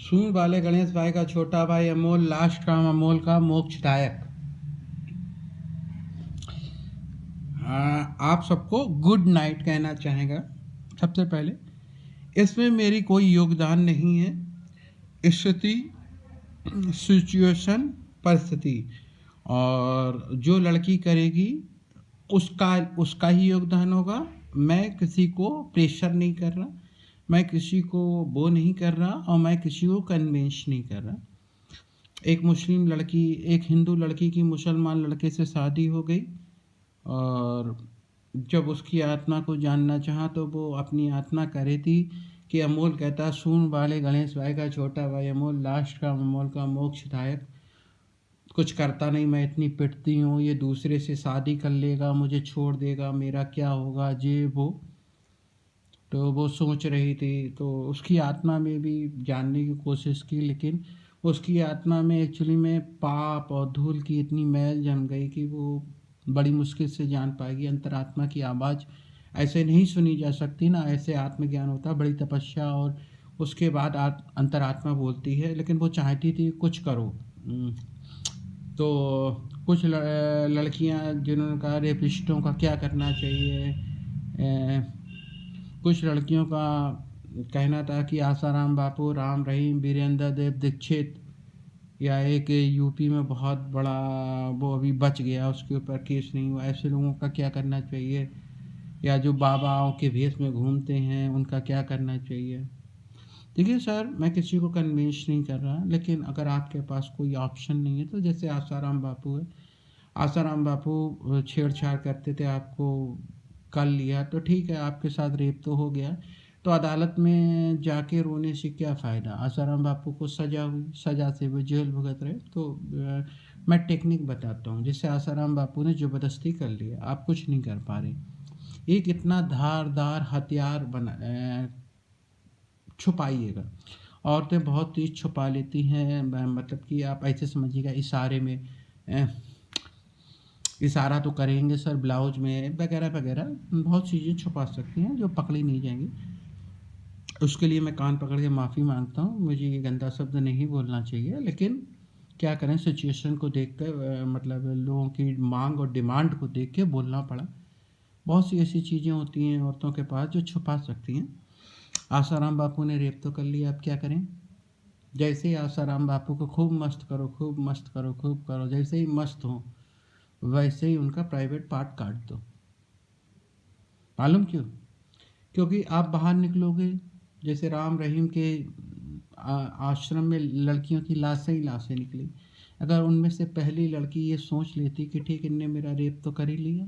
सूंड वाले गणेश भाई का छोटा भाई अमोल, लास्ट काम अमोल का मोक्षदायक। आप सबको गुड नाइट कहना चाहेगा। सबसे पहले इसमें मेरी कोई योगदान नहीं है। स्थिति, सिचुएशन, परिस्थिति, और जो लड़की करेगी उसका उसका ही योगदान होगा। मैं किसी को प्रेशर नहीं कर रहा, मैं किसी को वो नहीं कर रहा, और मैं किसी को कन्विंस नहीं कर रहा। एक मुस्लिम लड़की, एक हिंदू लड़की की मुसलमान लड़के से शादी हो गई, और जब उसकी आत्मा को जानना चाहा तो वो अपनी आत्मा कह रही थी कि अमोल कहता, सुन वाले गणेश भाई का छोटा भाई अमोल, लास्ट का अमोल का मोक्षदायक, कुछ करता नहीं, मैं इतनी पिटती हूँ, ये दूसरे से शादी कर लेगा, मुझे छोड़ देगा, मेरा क्या होगा, ये वो। तो वो सोच रही थी, तो उसकी आत्मा में भी जानने की कोशिश की, लेकिन उसकी आत्मा में एक्चुअली में पाप और धूल की इतनी मैल जम गई कि वो बड़ी मुश्किल से जान पाएगी। अंतरात्मा की आवाज़ ऐसे नहीं सुनी जा सकती ना, ऐसे आत्मज्ञान होता है, बड़ी तपस्या और उसके बाद अंतरात्मा बोलती है। लेकिन वो चाहती थी कुछ करो। तो कुछ लड़कियां जिन्होंने कहा रेपिस्टों का क्या करना चाहिए, कुछ लड़कियों का कहना था कि आसाराम बापू, राम रहीम, वीरेंद्र देव दीक्षित, या एक यूपी में बहुत बड़ा वो अभी बच गया, उसके ऊपर केस नहीं हुआ, ऐसे लोगों का क्या करना चाहिए, या जो बाबाओं के भेष में घूमते हैं उनका क्या करना चाहिए। देखिए सर, मैं किसी को कन्विंस नहीं कर रहा, लेकिन अगर आपके पास कोई ऑप्शन नहीं है तो जैसे आसाराम बापू है, आसाराम बापू छेड़छाड़ करते थे, आपको कर लिया तो ठीक है, आपके साथ रेप तो हो गया, तो अदालत में जाके रोने से क्या फ़ायदा। आसाराम बापू को सज़ा हुई, सज़ा से वो जेल भुगत रहे। तो मैं टेक्निक बताता हूँ, जिससे आसाराम बापू ने ज़बरदस्ती कर लिया, आप कुछ नहीं कर पा रहे। एक इतना धारदार हथियार बना छुपाइएगा। औरतें बहुत चीज़ छुपा लेती हैं, मतलब कि आप ऐसे समझिएगा, इशारे में इशारा तो करेंगे सर, ब्लाउज में वगैरह वगैरह बहुत चीज़ें छुपा सकती हैं जो पकड़ी नहीं जाएंगी। उसके लिए मैं कान पकड़ के माफ़ी मांगता हूँ, मुझे ये गंदा शब्द नहीं बोलना चाहिए, लेकिन क्या करें, सिचुएशन को देख कर, मतलब लोगों की मांग और डिमांड को देख के बोलना पड़ा। बहुत सी ऐसी चीज़ें होती हैं औरतों के पास जो छुपा सकती हैं। आसाराम बापू ने रेप तो कर लिया, अब क्या करें। जैसे ही आसाराम बापू को खूब मस्त करो, खूब मस्त करो, खूब करो, जैसे ही मस्त हो वैसे ही उनका प्राइवेट पार्ट काट दो। मालूम क्यों? क्योंकि आप बाहर निकलोगे, जैसे राम रहीम के आश्रम में लड़कियों की लाशें ही लाशें निकली। अगर उनमें से पहली लड़की ये सोच लेती कि ठीक, इनने मेरा रेप तो कर ही लिया,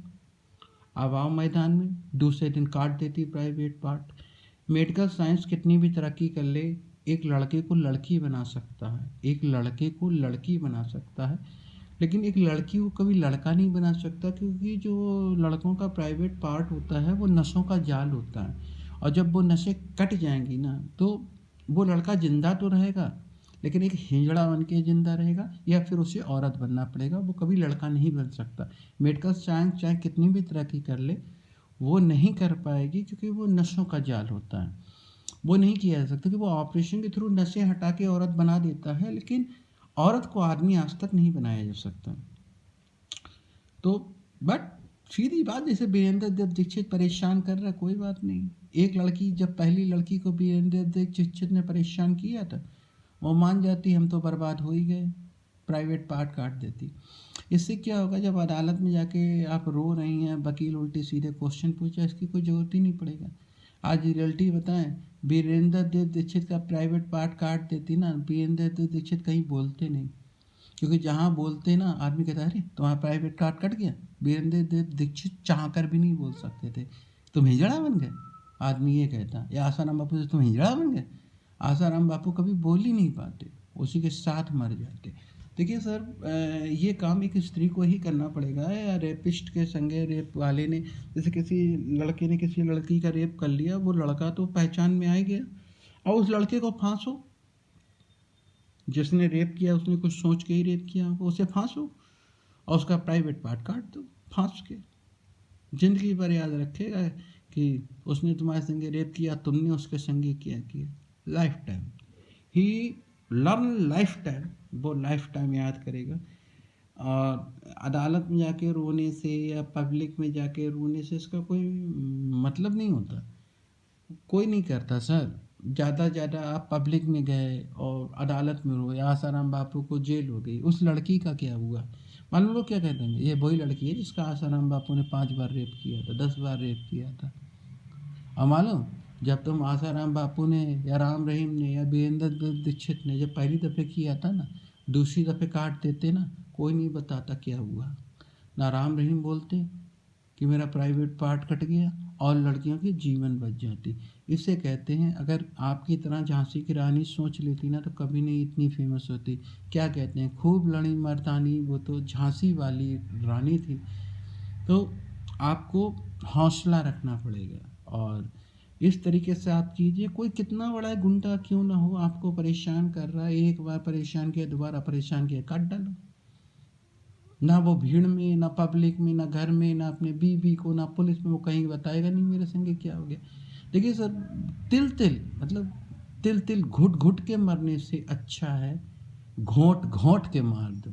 अब आओ मैदान में, दूसरे दिन काट देती प्राइवेट पार्ट। मेडिकल साइंस कितनी भी तरक्की कर ले, एक लड़के को लड़की बना सकता है, एक लड़के को लड़की बना सकता है, लेकिन एक लड़की को कभी लड़का नहीं बना सकता, क्योंकि जो लड़कों का प्राइवेट पार्ट होता है वो नसों का जाल होता है, और जब वो नसें कट जाएंगी ना, तो वो लड़का जिंदा तो रहेगा, लेकिन एक हिजड़ा बन के जिंदा रहेगा, या फिर उसे औरत बनना पड़ेगा, वो कभी लड़का नहीं बन सकता। मेडिकल साइंस चाहे कितनी भी तरक्की कर ले, वो नहीं कर पाएगी, क्योंकि वो नसों का जाल होता है, वो नहीं किया जा सकता। कि वो ऑपरेशन के थ्रू नसें हटा के औरत बना देता है, लेकिन औरत को आदमी आज तक नहीं बनाया जा सकता। तो बट सीधी बात, जैसे वीरेंद्र देव दीक्षित परेशान कर रहा है, कोई बात नहीं। एक लड़की, जब पहली लड़की को वीरेंद्र देव दीक्षित ने परेशान किया था, वो मान जाती हम तो बर्बाद हो ही गए, प्राइवेट पार्ट काट देती। इससे क्या होगा, जब अदालत में जाके आप रो रही हैं, वकील उल्टे सीधे क्वेश्चन पूछा, इसकी कोई ज़रूरत ही नहीं पड़ेगा। आज रियलिटी बताएं, वीरेंद्र देव दीक्षित का प्राइवेट पार्ट काट देती ना, वीरेंद्र देव दीक्षित कहीं बोलते नहीं, क्योंकि जहाँ बोलते ना आदमी कहता है अरे तुम्हारा प्राइवेट पार्ट कट गया। वीरेंद्र देव दीक्षित चाह कर भी नहीं बोल सकते थे, तुम हिजड़ा बन गए, आदमी ये कहता। या आसाराम बापू से तुम हिजड़ा बन गए, आसाराम बापू कभी बोल ही नहीं पाते, उसी के साथ मर जाते। देखिए सर, ये काम एक स्त्री को ही करना पड़ेगा, या रेपिस्ट के संगे, रेप वाले ने, जैसे किसी लड़के ने किसी लड़की का रेप कर लिया, वो लड़का तो पहचान में आ गया, और उस लड़के को फांसो, जिसने रेप किया उसने कुछ सोच के ही रेप किया, वो उसे फांसो और उसका प्राइवेट पार्ट काट दो फांस के। जिंदगी भर याद रखेगा कि उसने तुम्हारे संगे रेप किया, तुमने उसके संगे किया लाइफ टाइम ही लर्न लाइफ टाइम, वो लाइफ टाइम याद करेगा। और अदालत में जाके रोने से या पब्लिक में जाके रोने से इसका कोई मतलब नहीं होता, कोई नहीं करता सर। ज़्यादा ज़्यादा आप पब्लिक में गए और अदालत में रोए, आसाराम बापू को जेल हो गई, उस लड़की का क्या हुआ? मालूम लोग क्या कहते हैं, ये वही लड़की है जिसका आसाराम बापू ने 5 बार रेप किया था, 10 बार रेप किया था। और मालूम, जब तुम आसाराम बापू ने या राम रहीम ने या वीरेंद्र दीक्षित ने जब पहली दफ़े किया था ना, दूसरी दफ़े काट देते ना, कोई नहीं बताता क्या हुआ। ना राम रहीम बोलते कि मेरा प्राइवेट पार्ट कट गया, और लड़कियों की जीवन बच जाती। इसे कहते हैं, अगर आपकी तरह झांसी की रानी सोच लेती ना तो कभी नहीं इतनी फेमस होती। क्या कहते हैं, खूब लड़ी मर्दानी, वो तो झांसी वाली रानी थी। तो आपको हौसला रखना पड़ेगा, और इस तरीके से आप कीजिए। कोई कितना बड़ा गुंडा क्यों ना हो, आपको परेशान कर रहा है, एक बार परेशान किया, दोबारा परेशान किया, काट डालो। ना वो भीड़ में, ना पब्लिक में, ना घर में, ना अपने बीवी को, ना पुलिस में, वो कहीं बताएगा नहीं मेरे संगे क्या हो गया। देखिए सर, तिल तिल मतलब तिल तिल घुट घुट के मरने से अच्छा है घोंट घोंट के मार दो।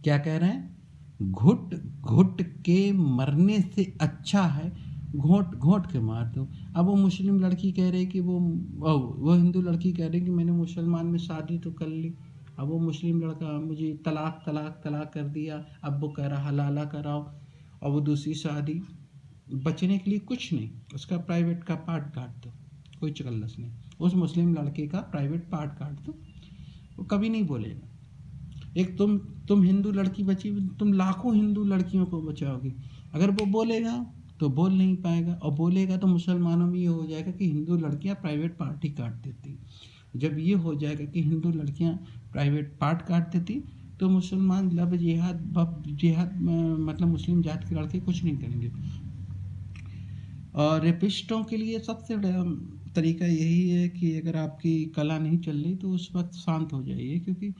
क्या कह रहे हैं? घुट घुट के मरने से अच्छा है घोंट घोंट के मार दो। अब वो मुस्लिम लड़की कह रही कि वो हिंदू लड़की कह रही कि मैंने मुसलमान में शादी तो कर ली, अब वो मुस्लिम लड़का मुझे तलाक तलाक तलाक कर दिया, अब वो कह रहा हलाला कराओ, और वो दूसरी शादी। बचने के लिए कुछ नहीं, उसका प्राइवेट का पार्ट काट दो, कोई चकल्लस नहीं। उस मुस्लिम लड़के का प्राइवेट पार्ट काट दो, वो कभी नहीं बोलेगा। एक तुम हिंदू लड़की बची, तुम लाखों हिंदू लड़कियों को बचाओगे। अगर वो बोलेगा तो बोल नहीं पाएगा, और बोलेगा तो मुसलमानों में ये हो जाएगा कि हिंदू लड़कियां प्राइवेट पार्टी काट देती। जब ये हो जाएगा कि हिंदू लड़कियां प्राइवेट पार्ट काट देती, तो मुसलमान लब जिहाद बब जिहाद मतलब मुस्लिम जात के लड़के कुछ नहीं करेंगे। और रेपिस्टों के लिए सबसे बड़ा तरीका यही है कि अगर आपकी कला नहीं चल रही तो उस वक्त शांत हो जाइए, क्योंकि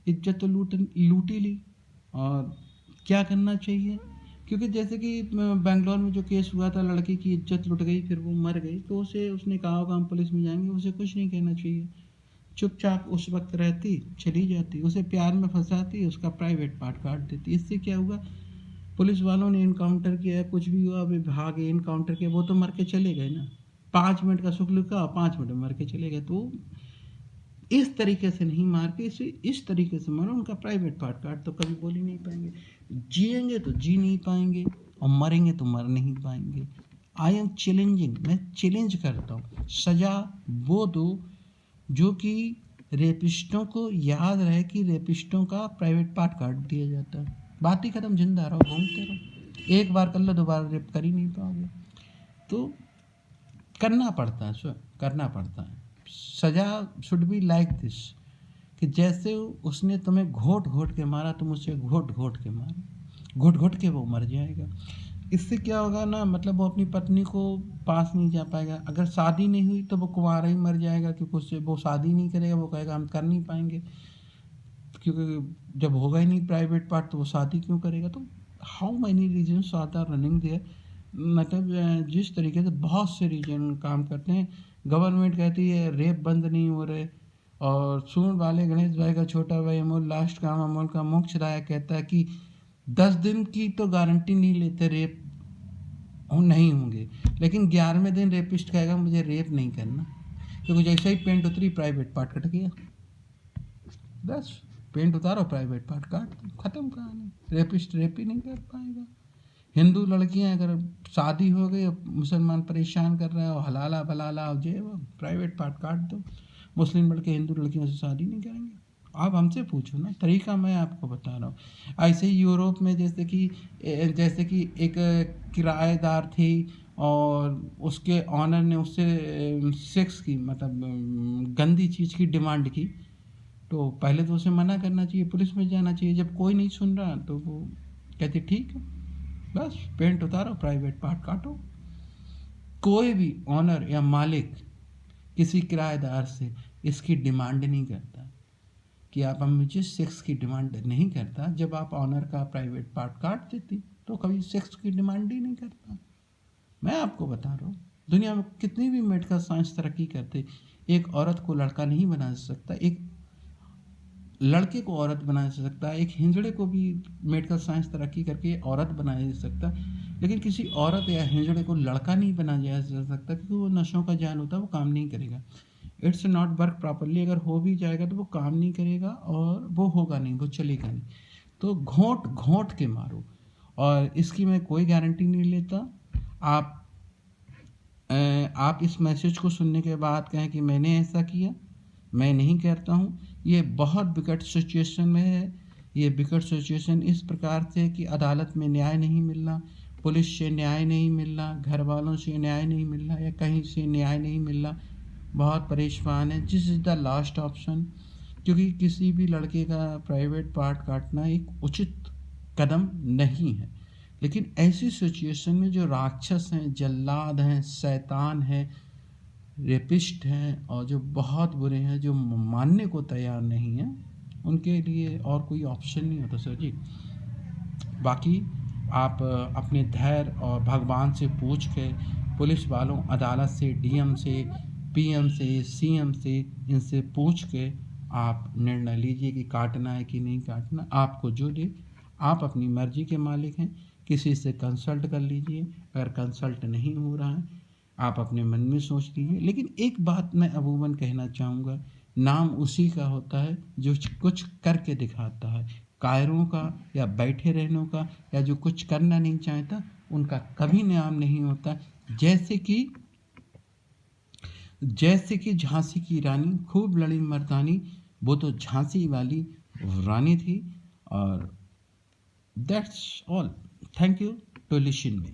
इज्जत तो लूटी ली। और क्या करना चाहिए, क्योंकि जैसे कि बेंगलोर में जो केस हुआ था, लड़की की इज्जत लुट गई, फिर वो मर गई, तो उसने कहा होगा हम पुलिस में जाएंगे, उसे कुछ नहीं कहना चाहिए, चुपचाप उस वक्त रहती, चली जाती, उसे प्यार में फंसाती, उसका प्राइवेट पार्ट काट देती। इससे क्या हुआ, पुलिस वालों ने इनकाउंटर किया, कुछ भी हुआ, अभी भागे, इनकाउंटर किया, वो तो मर के चले गए ना। 5 मिनट का सुख लिखा, 5 मिनट में मर के चले गए। तो इस तरीके से नहीं मार के, इस तरीके से मारो, उनका प्राइवेट पार्ट काट तो कभी बोल ही नहीं पाएंगे। जिएंगे तो जी नहीं पाएंगे, और मरेंगे तो मर नहीं पाएंगे। आई एम चैलेंजिंग, मैं चैलेंज करता हूँ, सजा वो दो जो कि रेपिस्टों को याद रहे कि रेपिस्टों का प्राइवेट पार्ट काट दिया जाता है। बात ही खत्म, जिंदा रहो, घूमते रहो। एक बार कर लो, दोबारा रेप कर ही नहीं पाओगे। तो करना पड़ता है सर, करना पड़ता है। सजा शुड बी लाइक दिस, कि जैसे उसने तुम्हें घोट घोट के मारा, तुम उसे घोट घोट के मारो, घोट घोट के वो मर जाएगा। इससे क्या होगा ना, मतलब वो अपनी पत्नी को पास नहीं जा पाएगा। अगर शादी नहीं हुई तो वो कुंवारा ही मर जाएगा, क्योंकि उससे वो शादी नहीं करेगा, वो कहेगा हम कर नहीं पाएंगे, क्योंकि जब होगा ही नहीं प्राइवेट पार्ट तो वो शादी क्यों करेगा। तो how many reasons are the running there, मतलब जिस तरीके से बहुत से रीजन काम करते हैं। गवर्नमेंट कहती है रेप बंद नहीं हो रहे, और सुन वाले गणेश भाई का छोटा भाई अमोल, लास्ट काम अमोल का मोक्ष राय कहता है कि 10 दिन की तो गारंटी नहीं लेते रेप नहीं होंगे, लेकिन 11वें दिन रेपिस्ट कहेगा मुझे रेप नहीं करना, क्योंकि जैसे ही पेंट उतरी प्राइवेट पार्ट कट गया। बस पेंट उतारो, प्राइवेट पार्ट काट दो, खत्म कहानी। रेपिस्ट रेप ही नहीं कर पाएगा। हिंदू लड़कियां, अगर शादी हो गई, मुसलमान परेशान कर रहा है, और हलाला बलाला हो जाए, वो प्राइवेट पार्ट काट दो। मुस्लिम लड़के हिंदू लड़कियों से शादी नहीं करेंगे। आप हमसे पूछो ना, तरीका मैं आपको बता रहा हूँ। ऐसे ही यूरोप में जैसे कि एक किराएदार थी, और उसके ऑनर ने उससे सेक्स की, मतलब गंदी चीज़ की डिमांड की, तो पहले तो उसे मना करना चाहिए, पुलिस में जाना चाहिए। जब कोई नहीं सुन रहा तो वो कहती ठीक है, बस पेंट उतारो, प्राइवेट पार्ट काटो। कोई भी ऑनर या मालिक किसी किराएदार से इसकी डिमांड नहीं करता कि आप हम मुझे सेक्स की डिमांड नहीं करता। जब आप ऑनर का प्राइवेट पार्ट काट देती तो कभी सेक्स की डिमांड ही नहीं करता। मैं आपको बता रहा हूँ, दुनिया में कितनी भी मेडिकल साइंस तरक्की करते, एक औरत को लड़का नहीं बना सकता, एक लड़के को औरत बनाया जा सकता है, एक हिंजड़े को भी मेडिकल साइंस तरक्की करके औरत बनाया जा सकता है, लेकिन किसी औरत या हिंजड़े को लड़का नहीं बनाया जा सकता, क्योंकि वो नशों का जान होता है, वो काम नहीं करेगा। It's not work properly. अगर हो भी जाएगा तो वो काम नहीं करेगा और वो होगा नहीं, वो चलेगा नहीं। तो घोंट घोंट के मारो, और इसकी मैं कोई गारंटी नहीं लेता। आप इस मैसेज को सुनने के बाद कहें कि मैंने ऐसा किया, मैं नहीं कहता हूँ। ये बहुत विकट सिचुएशन में है। ये विकट सिचुएशन इस प्रकार से कि अदालत में न्याय नहीं मिल रहा, पुलिस से न्याय नहीं मिल रहा, घर वालों से न्याय नहीं मिल रहा, या कहीं से न्याय नहीं मिल रहा, बहुत परेशान है। This is the last option, क्योंकि किसी भी लड़के का प्राइवेट पार्ट काटना एक उचित कदम नहीं है। लेकिन ऐसी सिचुएशन में जो राक्षस हैं, जल्लाद हैं, शैतान हैं, रेपिस्ट हैं, और जो बहुत बुरे हैं, जो मानने को तैयार नहीं हैं, उनके लिए और कोई ऑप्शन नहीं होता सर जी। बाकी आप अपने धैर्य और भगवान से पूछ के, पुलिस वालों, अदालत से, डीएम से, पीएम से, सीएम से, इनसे पूछ के आप निर्णय लीजिए कि काटना है कि नहीं काटना। आपको जो दे, आप अपनी मर्जी के मालिक हैं। किसी से कंसल्ट कर लीजिए। अगर कंसल्ट नहीं हो रहा है, आप अपने मन में सोच लीजिए। लेकिन एक बात मैं अमूमन कहना चाहूँगा, नाम उसी का होता है जो कुछ करके दिखाता है। कायरों का या बैठे रहनों का या जो कुछ करना नहीं चाहता, उनका कभी नाम नहीं होता। जैसे कि झांसी की रानी खूब लड़ी मर्दानी, वो तो झांसी वाली रानी थी। और that's all. Thank you to listen me.